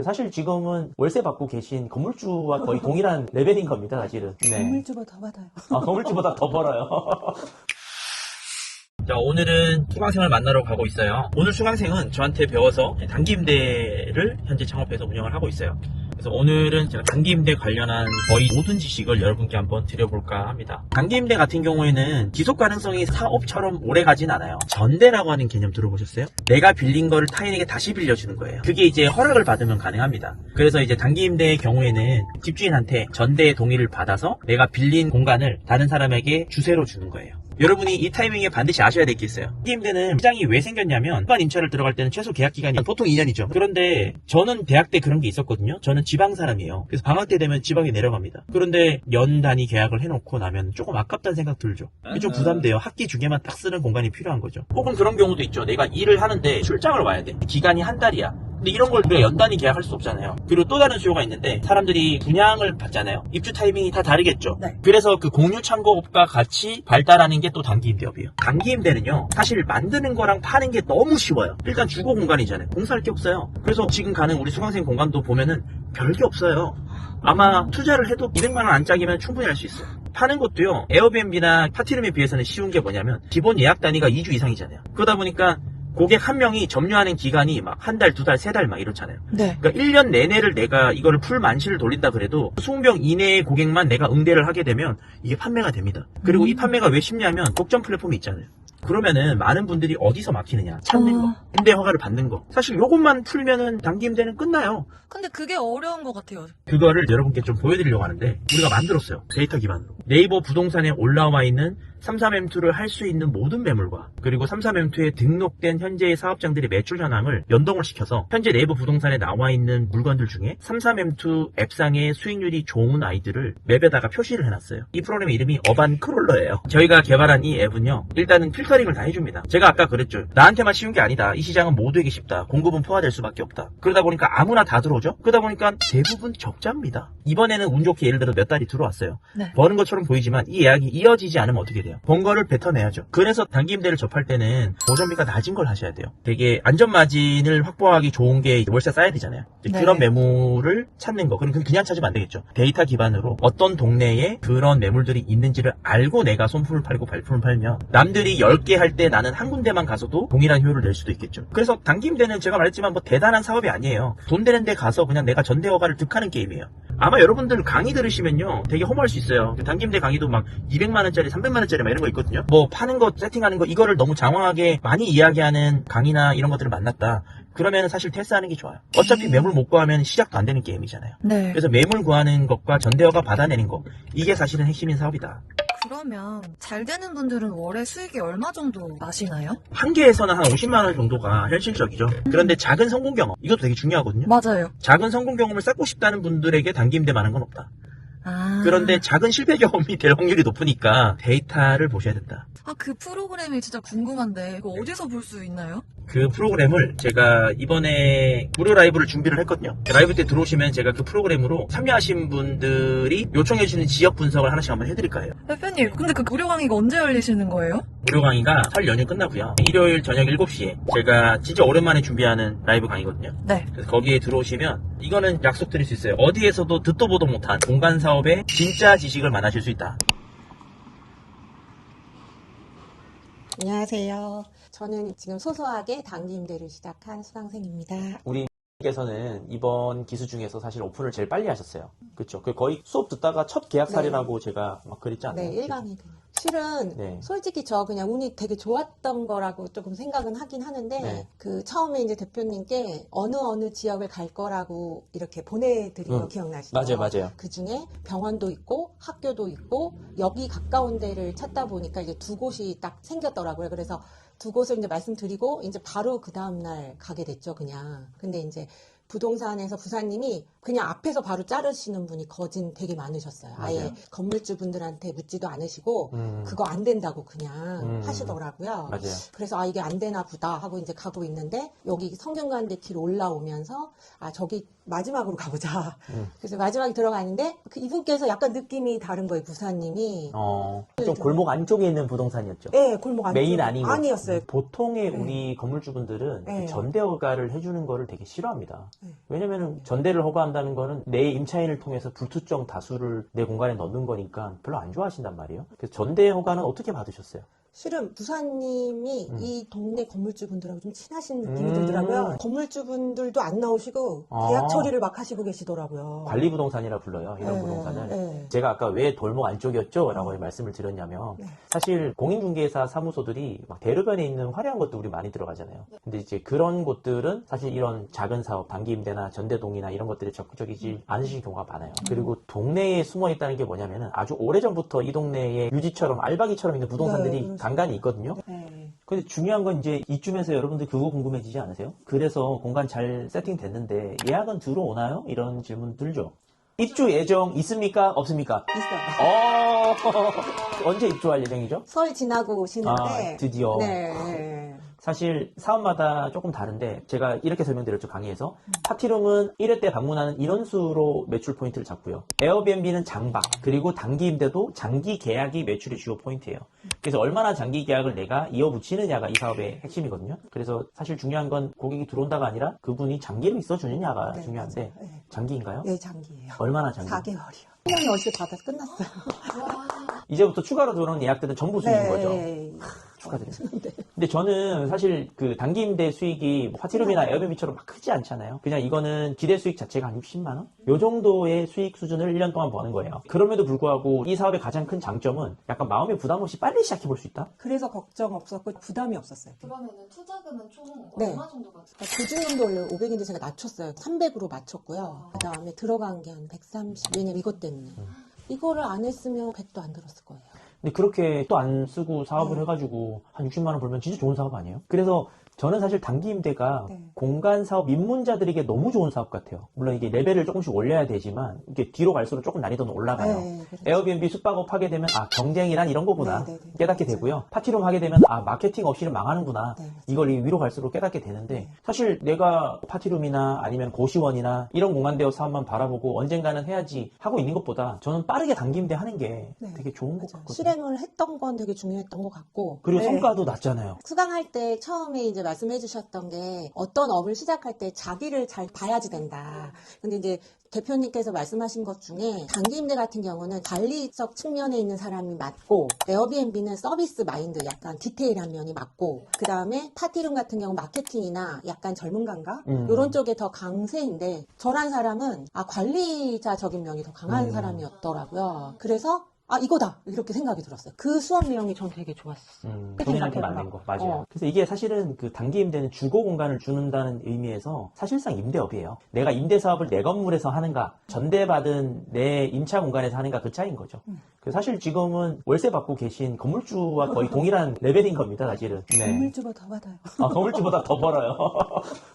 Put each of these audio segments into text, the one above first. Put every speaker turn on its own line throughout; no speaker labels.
사실 지금은 월세 받고 계신 건물주와 거의 동일한 레벨인 겁니다, 사실은. 네.
건물주보다 더 받아요.
건물주보다 더 벌어요. 자, 오늘은 수강생을 만나러 가고 있어요. 오늘 수강생은 저한테 배워서 단기임대를 현재 창업해서 운영을 하고 있어요. 그래서 오늘은 제가 단기임대 관련한 거의 모든 지식을 여러분께 한번 드려볼까 합니다. 단기임대 같은 경우에는 지속 가능성이 사업처럼 오래 가진 않아요. 전대라고 하는 개념 들어보셨어요? 내가 빌린 거를 타인에게 다시 빌려주는 거예요. 그게 이제 허락을 받으면 가능합니다. 그래서 이제 단기임대의 경우에는 집주인한테 전대의 동의를 받아서 내가 빌린 공간을 다른 사람에게 주세로 주는 거예요. 여러분이 이 타이밍에 반드시 아셔야 될 게 있어요. 단기임대는 시장이 왜 생겼냐면 일반 임차를 들어갈 때는 최소 계약 기간이 보통 2년이죠. 그런데 저는 대학 때 그런 게 있었거든요. 저는 지방 사람이에요. 그래서 방학 때 되면 지방에 내려갑니다. 그런데 연 단위 계약을 해놓고 나면 조금 아깝다는 생각 들죠. 좀 부담돼요. 학기 중에만 딱 쓰는 공간이 필요한 거죠. 혹은 그런 경우도 있죠. 내가 일을 하는데 출장을 와야 돼. 기간이 한 달이야. 근데 이런 걸 우리가 연단위 계약할 수 없잖아요. 그리고 또 다른 수요가 있는데 사람들이 분양을 받잖아요. 입주 타이밍이 다 다르겠죠.
네.
그래서 그 공유 참고업과 같이 발달하는 게 또 단기임대업이에요. 단기임대는요, 사실 만드는 거랑 파는 게 너무 쉬워요. 일단 주거 공간이잖아요. 공사할 게 없어요. 그래서 지금 가는 우리 수강생 공간도 보면은 별게 없어요. 아마 투자를 해도 200만 원 안짝이면 충분히 할 수 있어요. 파는 것도요, 에어비앤비나 파티룸에 비해서는 쉬운 게 뭐냐면 기본 예약 단위가 2주 이상이잖아요. 그러다 보니까 고객 한 명이 점유하는 기간이 막 한 달, 두 달, 세 달 막 이렇잖아요.
네.
그러니까 1년 내내를 내가 이거를 풀 만시를 돌린다 그래도 20명 이내의 고객만 내가 응대를 하게 되면 이게 판매가 됩니다. 그리고 이 판매가 왜 쉽냐면 독점 플랫폼이 있잖아요. 그러면은 많은 분들이 어디서 막히느냐? 찾는 거. 임대 허가를 받는 거. 사실 요것만 풀면은 단기임대는 끝나요.
근데 그게 어려운 것 같아요.
그거를 여러분께 좀 보여드리려고 하는데 우리가 만들었어요. 데이터 기반으로. 네이버 부동산에 올라와 있는 33M2를 할 수 있는 모든 매물과 그리고 33M2에 등록된 현재의 사업장들의 매출 현황을 연동을 시켜서 현재 네이버 부동산에 나와 있는 물건들 중에 33M2 앱상의 수익률이 좋은 아이들을 맵에다가 표시를 해놨어요. 이 프로그램의 이름이 어반 크롤러예요. 저희가 개발한 이 앱은요, 일단은 필터링을 다 해줍니다. 제가 아까 그랬죠. 나한테만 쉬운 게 아니다. 이 시장은 모두에게 쉽다. 공급은 포화될 수밖에 없다. 그러다 보니까 아무나 다 들어오죠. 그러다 보니까 대부분 적자입니다. 이번에는 운 좋게 예를 들어 몇 달이 들어왔어요.
네.
버는 것처럼 보이지만 이 예약이 이어지지 않으면 어떻게 돼요? 번 거를 뱉어내야죠. 그래서 단기임대를 접할 때는 보전비가 낮은 걸 하셔야 돼요. 되게 안전마진을 확보하기 좋은 게 월세 쌓아야 되잖아요.
네.
그런 매물을 찾는 거. 그럼 그냥 찾으면 안 되겠죠. 데이터 기반으로 어떤 동네에 그런 매물들이 있는지를 알고 내가 손품을 팔고 발품을 팔면 남들이 10개 할 때 나는 한 군데만 가서도 동일한 효율을 낼 수도 있겠죠. 그래서 단기임대는 제가 말했지만 뭐 대단한 사업이 아니에요. 돈 되는 데 가서 그냥 내가 전대허가를 득하는 게임이에요. 아마 여러분들 강의 들으시면요, 되게 허무할 수 있어요. 단기임대 강의도 막 200만원짜리, 300만원짜리 막 이런 거 있거든요. 뭐 파는 거, 세팅하는 거, 이거를 너무 장황하게 많이 이야기하는 강의나 이런 것들을 만났다. 그러면 사실 테스트하는 게 좋아요. 어차피 매물 못 구하면 시작도 안 되는 게임이잖아요.
네.
그래서 매물 구하는 것과 전대허가 받아내는 거, 이게 사실은 핵심인 사업이다.
그러면 잘 되는 분들은 월에 수익이 얼마 정도 나시나요?
한 개에서는 한 50만원 정도가 현실적이죠. 그런데 작은 성공 경험, 이것도 되게 중요하거든요.
맞아요.
작은 성공 경험을 쌓고 싶다는 분들에게 단기임대만한 건 없다.
아.
그런데 작은 실패 경험이 될 확률이 높으니까 데이터를 보셔야 된다.
그 프로그램이 진짜 궁금한데 이거 어디서 볼 수 있나요?
그 프로그램을 제가 이번에 무료 라이브를 준비를 했거든요. 라이브 때 들어오시면 제가 그 프로그램으로 참여하신 분들이 요청해 주시는 지역 분석을 하나씩 한번 해드릴 거예요.
대표님, 근데 그 무료 강의가 언제 열리시는 거예요?
무료 강의가 설 연휴 끝나고요. 일요일 저녁 7시에 제가 진짜 오랜만에 준비하는 라이브 강의거든요.
네.
그래서 거기에 들어오시면 이거는 약속드릴 수 있어요. 어디에서도 듣도 보도 못한 공간 사업의 진짜 지식을 만나실 수 있다.
안녕하세요. 저는 지금 소소하게 단기임대를 시작한 수강생입니다.
우리 께서는 이번 기수 중에서 사실 오픈을 제일 빨리 하셨어요. 그렇죠? 거의 수업 듣다가 첫 계약 사례라고 제가 막 그랬지 않나요?
네, 1강이 실은
네.
솔직히 저 그냥 운이 되게 좋았던 거라고 조금 생각은 하긴 하는데
네.
그 처음에 이제 대표님께 어느 지역을 갈 거라고 이렇게 보내드린 거 기억나시죠?
맞아요.
그 중에 병원도 있고 학교도 있고 여기 가까운 데를 찾다 보니까 이제 두 곳이 딱 생겼더라고요. 그래서 두 곳을 이제 말씀드리고 이제 바로 그 다음날 가게 됐죠, 그냥. 근데 이제 부동산에서 부사님이 그냥 앞에서 바로 자르시는 분이 거진 되게 많으셨어요. 아예
맞아요.
건물주분들한테 묻지도 않으시고 그거 안 된다고 그냥 하시더라고요.
맞아요.
그래서 이게 안 되나 보다 하고 이제 가고 있는데 여기 성균관대 길 올라오면서 저기 마지막으로 가보자. 그래서 마지막에 들어가는데 이분께서 약간 느낌이 다른 거예요, 부사님이.
좀 골목 안쪽에 있는 부동산이었죠.
네, 골목 안쪽.
메인 아니고.
아니었어요.
보통의
네.
우리 건물주분들은
네.
전대허가를 해주는 거를 되게 싫어합니다. 왜냐면은 전대를 허가한다는 거는 내 임차인을 통해서 불특정 다수를 내 공간에 넣는 거니까 별로 안 좋아하신단 말이에요. 그래서 전대 허가는 어떻게 받으셨어요?
실은 부사님이 이 동네 건물주분들하고 좀 친하신 느낌이 들더라고요. 건물주분들도 안 나오시고 계약 처리를 막 하시고 계시더라고요.
관리부동산이라 불러요. 이런
네,
부동산을.
네.
제가 아까 왜 돌목 안쪽이었죠? 라고 말씀을 드렸냐면
네.
사실 공인중개사 사무소들이 막 대로변에 있는 화려한 것도 우리 많이 들어가잖아요. 근데 이제 그런 곳들은 사실 이런 작은 사업, 단기임대나 전대동이나 이런 것들에 적극적이지 않으신 경우가 많아요. 그리고 동네에 숨어 있다는 게 뭐냐면은 아주 오래전부터 이 동네에 유지처럼 알박이처럼 있는 부동산들이
네,
간간이 있거든요.
네.
근데 중요한 건 이제 이쯤에서 여러분들 그거 궁금해지지 않으세요? 그래서 공간 잘 세팅됐는데 예약은 들어오나요? 이런 질문 들죠. 입주 예정 있습니까? 없습니까?
있어요.
언제 입주할 예정이죠?
설 지나고 오시는데.
드디어.
네.
사실 사업마다 조금 다른데 제가 이렇게 설명드렸죠, 강의에서. 파티룸은 1회 때 방문하는 인원수로 매출 포인트를 잡고요. 에어비앤비는 장박, 그리고 단기 임대도 장기 계약이 매출의 주요 포인트예요. 그래서 얼마나 장기 계약을 내가 이어붙이느냐가 이 사업의 핵심이거든요. 그래서 사실 중요한 건 고객이 들어온다가 아니라 그분이 장기로 있어주느냐가
네,
중요한데
맞아요. 네.
장기인가요?
네, 장기예요.
얼마나 장기?
4개월이요. 1년이 어디서 받아 끝났어요.
이제부터 추가로 들어오는 예약들은 전부 수익인 거죠.
네.
축하드립니다. 근데 저는 사실 그 단기 임대 수익이 뭐 파티룸이나 에어비앤비처럼 막 크지 않잖아요. 그냥 이거는 기대 수익 자체가 한 60만 원? 요 정도의 수익 수준을 1년 동안 버는 거예요. 그럼에도 불구하고 이 사업의 가장 큰 장점은 약간 마음의 부담 없이 빨리 시작해 볼 수 있다?
그래서 걱정 없었고 부담이 없었어요.
그러면은 투자금은 총
네.
얼마 정도가 들어요?
보증금도 원래 500인데 제가 낮췄어요. 300으로 맞췄고요. 그 다음에 들어간 게 한 130. 왜냐면 이것 때문에. 이거를 안 했으면 100도 안 들었을 거예요.
근데 그렇게 또 안 쓰고 사업을 해가지고 한 60만 원 벌면 진짜 좋은 사업 아니에요? 그래서 저는 사실 단기 임대가
네.
공간 사업 입문자들에게 너무 좋은 사업 같아요. 물론 이게 레벨을 조금씩 올려야 되지만 이게 뒤로 갈수록 조금 난이도는 올라가요.
네, 그렇죠.
에어비앤비 숙박업 하게 되면 아 경쟁이란 이런 거구나
네, 네, 네.
깨닫게
맞아요.
되고요. 파티룸 하게 되면 아 마케팅 없이는 망하는구나.
네, 맞아요.
이걸 위로 갈수록 깨닫게 되는데
네.
사실 내가 파티룸이나 아니면 고시원이나 이런 공간대여 사업만 바라보고 언젠가는 해야지 하고 있는 것보다 저는 빠르게 단기 임대 하는 게
네,
되게 좋은 것
맞아요.
같거든요.
실행을 했던 건 되게 중요했던 것 같고.
그리고
네.
성과도 낮잖아요.
수강할 때 처음에 이제 말씀해 주셨던 게 어떤 업을 시작할 때 자기를 잘 봐야지 된다. 근데 이제 대표님께서 말씀하신 것 중에 단기 임대 같은 경우는 관리적 측면에 있는 사람이 맞고 에어비앤비는 서비스 마인드 약간 디테일한 면이 맞고 그 다음에 파티룸 같은 경우 마케팅이나 약간 젊은 감각 이런 쪽에 더 강세인데 저란 사람은 관리자적인 면이 더 강한 사람이었더라고요. 그래서 이거다 이렇게 생각이 들었어요. 그 수업 내용이 전 되게 좋았어요.
본인한테 맞는 거 맞아요. 그래서 이게 사실은 그 단기 임대는 주거 공간을 주는다는 의미에서 사실상 임대업이에요. 내가 임대 사업을 내 건물에서 하는가, 전대받은 내 임차 공간에서 하는가 그 차이인 거죠. 그래서 사실 지금은 월세 받고 계신 건물주와 거의 동일한 레벨인 겁니다, 사실은. 네.
건물주보다 더 받아요.
건물주보다 더 벌어요.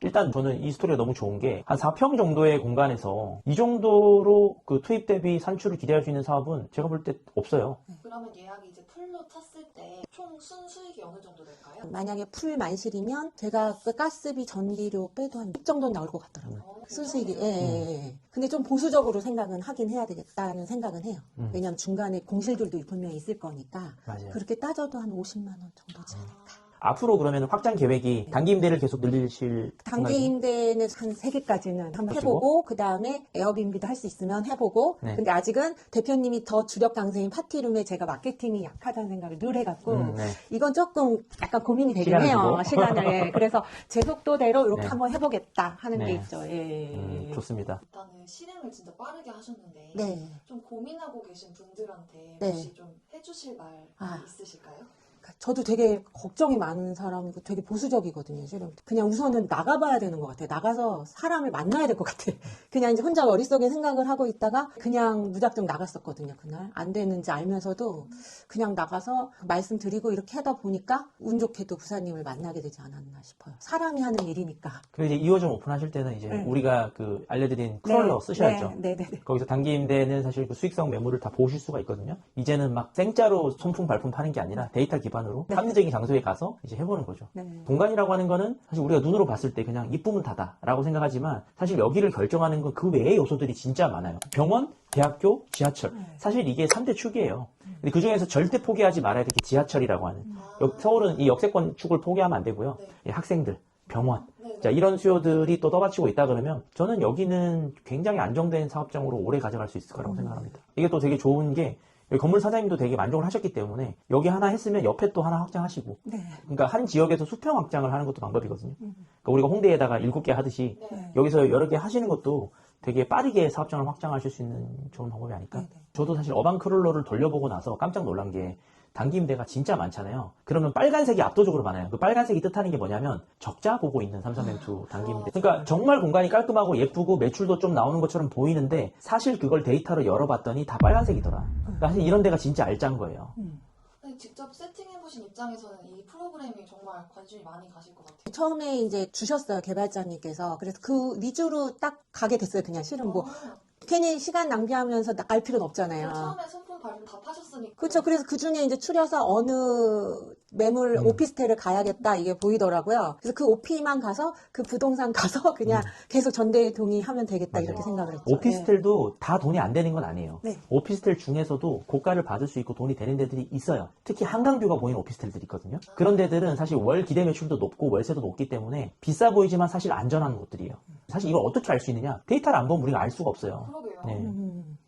일단 저는 이 스토리가 너무 좋은 게 한 4평 정도의 공간에서 이 정도로 그 투입 대비 산출을 기대할 수 있는 사업은 제가 볼 때 없어요.
그러면 예약이 이제 풀로 찼을 때 총 순수익이 어느 정도 될까요?
만약에 풀 만실이면 제가 그 가스비 전기료 빼도 한 6 정도는 나올 것 같더라고요. 순수익이. 예. 근데 좀 보수적으로 생각은 하긴 해야 되겠다는 생각은 해요. 왜냐하면 중간에 공실들도 분명히 있을 거니까.
맞아요.
그렇게 따져도 한 50만 원 정도지 않을까.
앞으로 그러면 확장 계획이 단기 임대를 계속 늘리실
단기
생각이-
임대는 한 3개까지는 한번
그치고?
해보고 그 다음에 에어비앤비도 할 수 있으면 해보고
네.
근데 아직은 대표님이 더 주력 강세인 파티룸에 제가 마케팅이 약하다는 생각을 늘 해갖고
네.
이건 조금 약간 고민이 되긴
시간을
해요.
두고.
시간을. 예. 그래서 제 속도대로 이렇게
네.
한번 해보겠다 하는
네.
게 있죠. 예.
좋습니다.
일단은 실행을 진짜 빠르게 하셨는데
네.
좀 고민하고 계신 분들한테
네.
혹시 좀 해주실 말 있으실까요?
저도 되게 걱정이 많은 사람이고 되게 보수적이거든요, 실은. 그냥 우선은 나가봐야 되는 것 같아요. 나가서 사람을 만나야 될 것 같아. 그냥 이제 혼자 머릿속에 생각을 하고 있다가 그냥 무작정 나갔었거든요, 그날. 안 되는지 알면서도 그냥 나가서 말씀드리고 이렇게 하다 보니까 운 좋게도 부사님을 만나게 되지 않았나 싶어요. 사람이 하는 일이니까.
그리고 이제 2호점 오픈하실 때는 이제
네.
우리가 그 알려드린 크롤러 쓰셔야죠.
네.
거기서 단기 임대는 사실 그 수익성 매물을 다 보실 수가 있거든요. 이제는 막 생짜로 손품 발품 파는 게 아니라 데이터 기반으로 합리적인 장소에 가서 이제 해보는 거죠.
네.
공간이라고 하는 거는 사실 우리가 눈으로 봤을 때 그냥 이쁘면 다다라고 생각하지만 사실 여기를 결정하는 건 그 외의 요소들이 진짜 많아요. 병원, 대학교, 지하철. 사실 이게 3대 축이에요. 근데 그 중에서 절대 포기하지 말아야 될 게 지하철이라고 하는. 서울은 이 역세권 축을 포기하면 안 되고요.
네.
이 학생들, 병원,
네.
자, 이런 수요들이 또 떠받치고 있다 그러면 저는 여기는 굉장히 안정된 사업장으로 오래 가져갈 수 있을 거라고 생각합니다. 이게 또 되게 좋은 게 여기 건물 사장님도 되게 만족을 하셨기 때문에 여기 하나 했으면 옆에 또 하나 확장하시고
네.
그러니까 한 지역에서 수평 확장을 하는 것도 방법이거든요. 그러니까 우리가 홍대에다가 7개 하듯이
네.
여기서 여러 개 하시는 것도 되게 빠르게 사업장을 확장하실 수 있는 좋은 방법이 아닐까?
네네.
저도 사실 어반크롤러를 돌려보고 나서 깜짝 놀란 게 단기 임대가 진짜 많잖아요. 그러면 빨간색이 압도적으로 많아요. 그 빨간색이 뜻하는 게 뭐냐면 적자 보고 있는 삼성ben투 단기 임대. 그러니까 정말 공간이 깔끔하고 예쁘고 매출도 좀 나오는 것처럼 보이는데 사실 그걸 데이터로 열어봤더니 다 빨간색이더라. 그러니까 사실 이런 데가 진짜 알짠 거예요.
근데 직접 세팅해보신 입장에서는 이 프로그램이 정말 관심이 많이 가실 것 같아요.
처음에 이제 주셨어요, 개발자님께서. 그래서 그 위주로 딱 가게 됐어요, 그냥 실은 뭐. 괜히 시간 낭비하면서 갈 필요는 없잖아요.
처음에 손품 발품 다 파셨으니까.
그렇죠. 그래서 그 중에 이제 추려서 어느 매물 오피스텔을 가야겠다 이게 보이더라고요. 그래서 그 오피만 가서 그 부동산 가서 그냥 계속 전대 동의하면 되겠다 이렇게 생각을 했죠.
오피스텔도 다 돈이 안 되는 건 아니에요.
네.
오피스텔 중에서도 고가를 받을 수 있고 돈이 되는 데들이 있어요. 특히 한강뷰가 보이는 오피스텔들이 있거든요. 그런 데들은 사실 월 기대 매출도 높고 월세도 높기 때문에 비싸 보이지만 사실 안전한 곳들이에요. 사실 이걸 어떻게 알 수 있느냐? 데이터를 안 보면 우리가 알 수가 없어요.
그러게요.
네.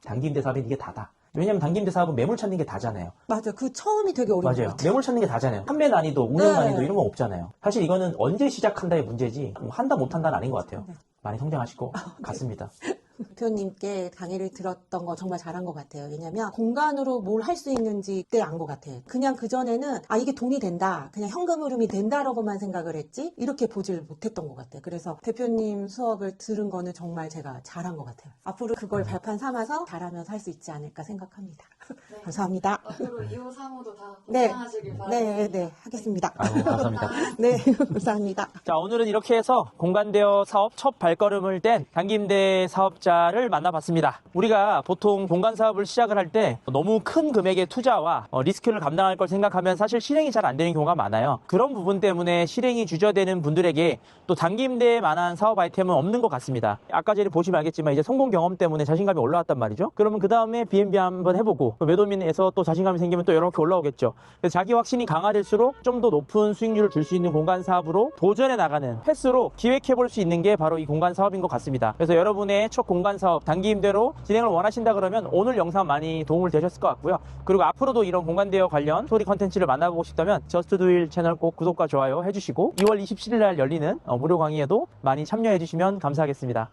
단기 임대 사업은 이게 다다. 왜냐면 단기 임대 사업은 매물 찾는 게 다잖아요.
맞아요. 그 처음이 되게 어려운 것
맞아요.
같아요.
매물 찾는 게 다잖아요. 판매 난이도, 운영
네.
난이도 이런 거 없잖아요. 사실 이거는 언제 시작한다의 문제지 뭐 한다 못한다는 아닌 것 같아요.
네.
많이 성장하시고 갔습니다.
대표님께 강의를 들었던 거 정말 잘한 것 같아요. 왜냐면 공간으로 뭘 할 수 있는지 그때 안 것 같아요. 그냥 그전에는 아 이게 돈이 된다. 그냥 현금 흐름이 된다라고만 생각을 했지 이렇게 보질 못했던 것 같아요. 그래서 대표님 수업을 들은 거는 정말 제가 잘한 것 같아요. 앞으로 그걸 발판 삼아서 잘하면서 할 수 있지 않을까 생각합니다.
네.
감사합니다.
앞으로 2호, 3호도 다
네.
건강하시길 바랍니다.
네, 네, 하겠습니다.
아유, 감사합니다.
네, 감사합니다.
자, 오늘은 이렇게 해서 공간대여 사업 첫 발걸음을 뗀 단기임대 사업자를 만나봤습니다. 우리가 보통 공간 사업을 시작을 할 때 너무 큰 금액의 투자와 리스크를 감당할 걸 생각하면 사실 실행이 잘 안 되는 경우가 많아요. 그런 부분 때문에 실행이 주저되는 분들에게 또 단기임대에 만한 사업 아이템은 없는 것 같습니다. 아까 전에 보시면 알겠지만 이제 성공 경험 때문에 자신감이 올라왔단 말이죠. 그러면 그 다음에 B&B 한번 해보고 매도민에서 또 자신감이 생기면 또 이렇게 올라오겠죠. 그래서 자기 확신이 강화될수록 좀 더 높은 수익률을 줄 수 있는 공간 사업으로 도전해 나가는 패스로 기획해 볼 수 있는 게 바로 이 공간 사업인 것 같습니다. 그래서 여러분의 첫 공간 사업 단기 임대로 진행을 원하신다 그러면 오늘 영상 많이 도움을 되셨을 것 같고요. 그리고 앞으로도 이런 공간 대여 관련 스토리 컨텐츠를 만나보고 싶다면 저스트 두일 채널 꼭 구독과 좋아요 해주시고 2월 27일 날 열리는 무료 강의에도 많이 참여해 주시면 감사하겠습니다.